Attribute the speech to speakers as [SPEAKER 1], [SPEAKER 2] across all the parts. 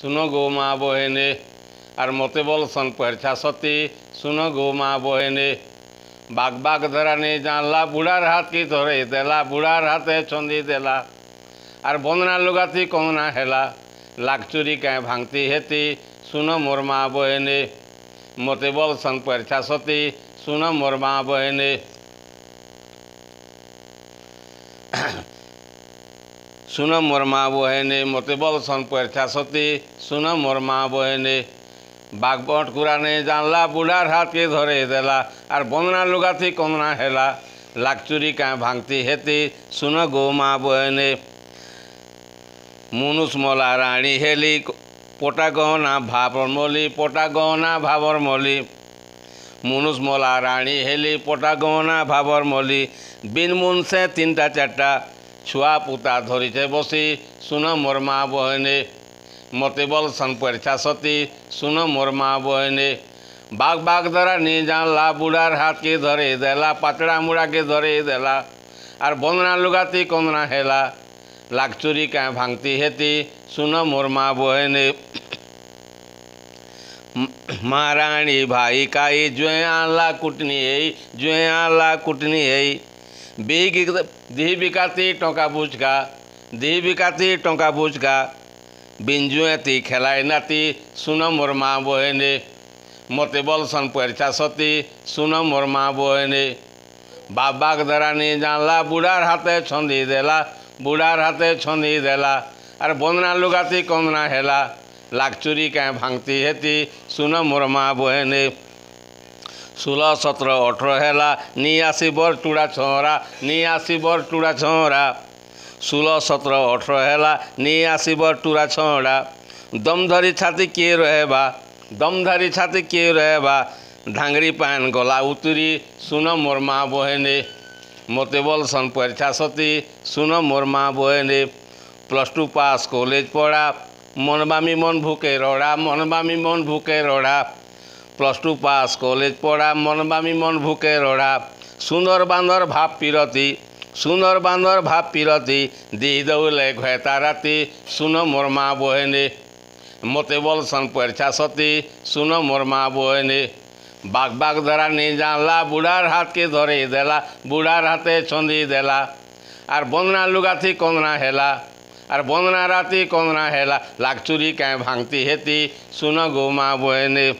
[SPEAKER 1] सुन गो माँ बहने और मते बोलसन परछा सती सुन गो माँ बहने बाग बाग धरानी जानला बुढ़ार हाथ की धरे देला बुढ़ार हाथे छंदी देला और बंदना लुगाती कंगना हेला लाखचुरी क्या भांगती हेती सुन मोर माँ बहने मते बोलसन परछा सती सुन मोर माँ बहने सुन मोर माँ बहने मते बोलसन परछा सती सुन मोर माँ बहने बाग बटकुराने जानला बुढ़ार हाथ के धरे देला और बंदना लुगाती कंगना हेला लाखचुरी क्या भांगती हेती सुन गो माँ बहने मुनुष मला राणी हेली पोटा गहना भावर मली पोटा गहना भावर मली मुनुष मला राणी हेली पोटा गहना भावर मली बिन मुन से तीनटा चारटा छुआ पुता धरीचे बसी सुन मोर माँ बहने मते बोलसन परछा सती सुन मोर माँ बहने बाग बाग धरा नी जानला बुढ़ार हाथ के धरे देला पातड़ा मुड़ा के धरे देला और बंदना लुगाती कंदना हेला लाखचुरी क्या भांगती हेती सुन मोर माँ बहने महारानी भाई काई जुए आला कुटनी है जुए आला कुटनी है दी बिकाती टंका बुझका दी बिकाती टंका बुझका बिंजुएती खेलाई नाती सुन मोर माँ बहने मते बोलसन परछा सती सुन मोर माँ बहने बाग बाग धरानी जानला बुढ़ार हाथे छंदी देला बुढ़ार हाथे छंदी देला और बंदना लुगाती कंदना हेला लाखचुरी क्या भांगती हेती सुन मोर माँ बहने 16, 17, 18 हेला 89 बर टुड़ा छोरा 89 बर टुड़ा छोरा 16, 17, 18 हेला 89 बर टुड़ा छोरा दम धरी छाती किए रहेबा दम धरी छाती किए रहेबा ढांगरी पान गला उतरी सुन मोर माँ बहने मते बोलसन परछा सती सुन मोर माँ बहने +2 पास कॉलेज पढ़ा मन बामी मन भूखे रोड़ा मन बामी मन भूखे रोड़ा +2 पास कॉलेज पढ़ा मन बामी मन भूखे रोड़ा सुंदर बांदर भाप पिरती सुंदर बांदर भाप पिरती दी दौले घुएता राती सुन मोर माँ बहने मते बोलसन परछा सती सुन मोर माँ बहने बाग बाग धरा नी जानला बुढ़ार हाथ के धरे देला बुढ़ार हाथे छंदी देला और बंदना लुगाती कंदना हेला और बंदना राती कंदना हेला लाखचुरी क्या भांगती हेती सुन गो माँ बहने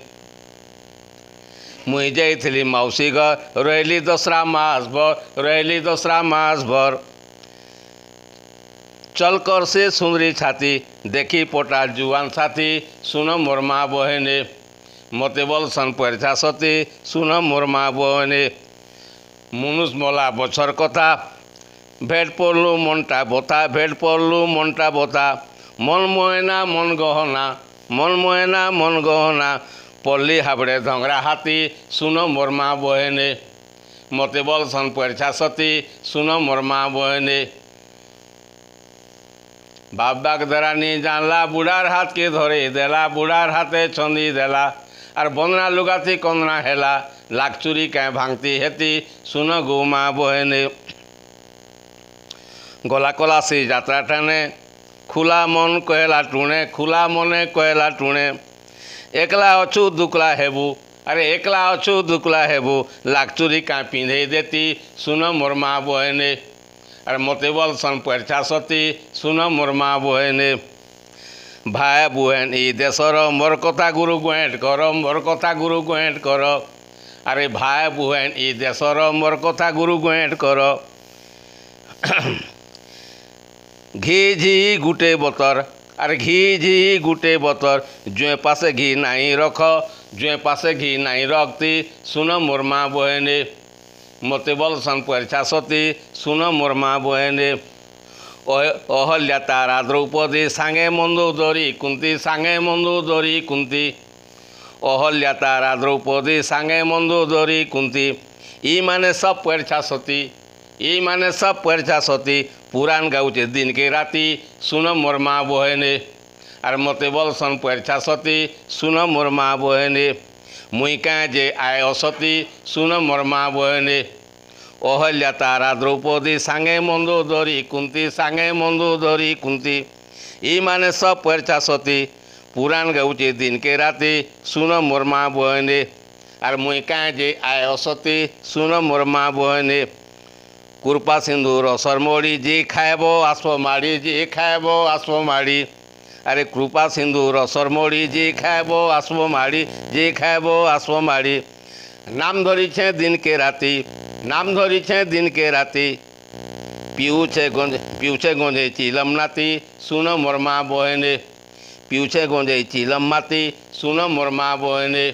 [SPEAKER 1] मुई जाइली मौसी घर रही दसरा मास भर रही दसरा मास भर चल कर से सुंदरी छाती देखी पोटा जुआन साथी सुन मोर माँ बहने मते बोलसन परछा सती सुन मोर माँ बहने मुनुष मला बछर कथा भेट पड़लू मनटा बता भेट पड़लू मनटा बता मन मोयना मन गहना मन मोयना मन गहना पल्ली हाबड़े धंगरा हाथी सुन मोर माँ बहने मते बोलसन परछा सती सुन मोर माँ बहने बाप बाग धरानी जानला बुढ़ार हाथ के धरे देला बुढ़ार हाथे छंदी देला और बंदना लुगाती कंदना हेला लाखचुरी क्या भांगती हेती सुन गो माँ बहने गला कलासी जात्रा टाने खुला मन कहला टुणे खुला मने कहला टुणे एकला अछु दुकला हेबू अरे एकला अछु दुकला हेबू लाखचुरी क्या पिंधे देती सुन मोर माँ बहने और मते बोलसन परछा सती सुन मोर माँ बहने भाई बुहेन ई देशर मोर कथा गुरु गुएट कर मोर कथा गुरु गुएट कर अरे भाई बुहेन ई देशर मोर कथा गुरु गुएट कर घी झी गुटे बतर अरे घी झी गुटे बतर जुए पासे घी नहीं रख जुए पासे घी नहीं रखती सुन मोर माँ बहने मते बोलसन परछा सती सुन मोर माँ बहने अहल्या तारा द्रौपदी सांगे मंदोदरी कुंती सांगे मंदोदरी कुंती अहल्या तारा द्रौपदी सांगे मंदोदरी कुंती ई माने सब परछा सती ई माने सब परछा सती पुराण गाउचे दिन के राती सुन मोर माँ बहने और मते बोलसन परछा सती सुन मोर माँ बहने मुई क्या जे आय सती सुन मोर माँ बहने अहल्या तारा द्रौपदी सांगे मंदोदरी कुंती सांगे मंदोदरी कुंती ई माने सब परछा सती पुराण गाऊचे दिन के राती सुन मोर माँ बहने आर मुई काँ जे आयो सती सुन मोर माँ बहने कृपा सिंधु रसर मोड़ी जे खाएब आसब माड़ी जे खाएब आसब माड़ी अरे कृपा सिंधु रसर मोड़ी जे खाएब आसब माड़ी जे खाएब आसब माड़ी नाम धरी छे दिन के राती नाम धरी छे दिन के राती पीऊछे गंजे चिलम नाती सुन मोर माँ बहने पीऊछे गंजे चिलम माती सुन मोर माँ बहने।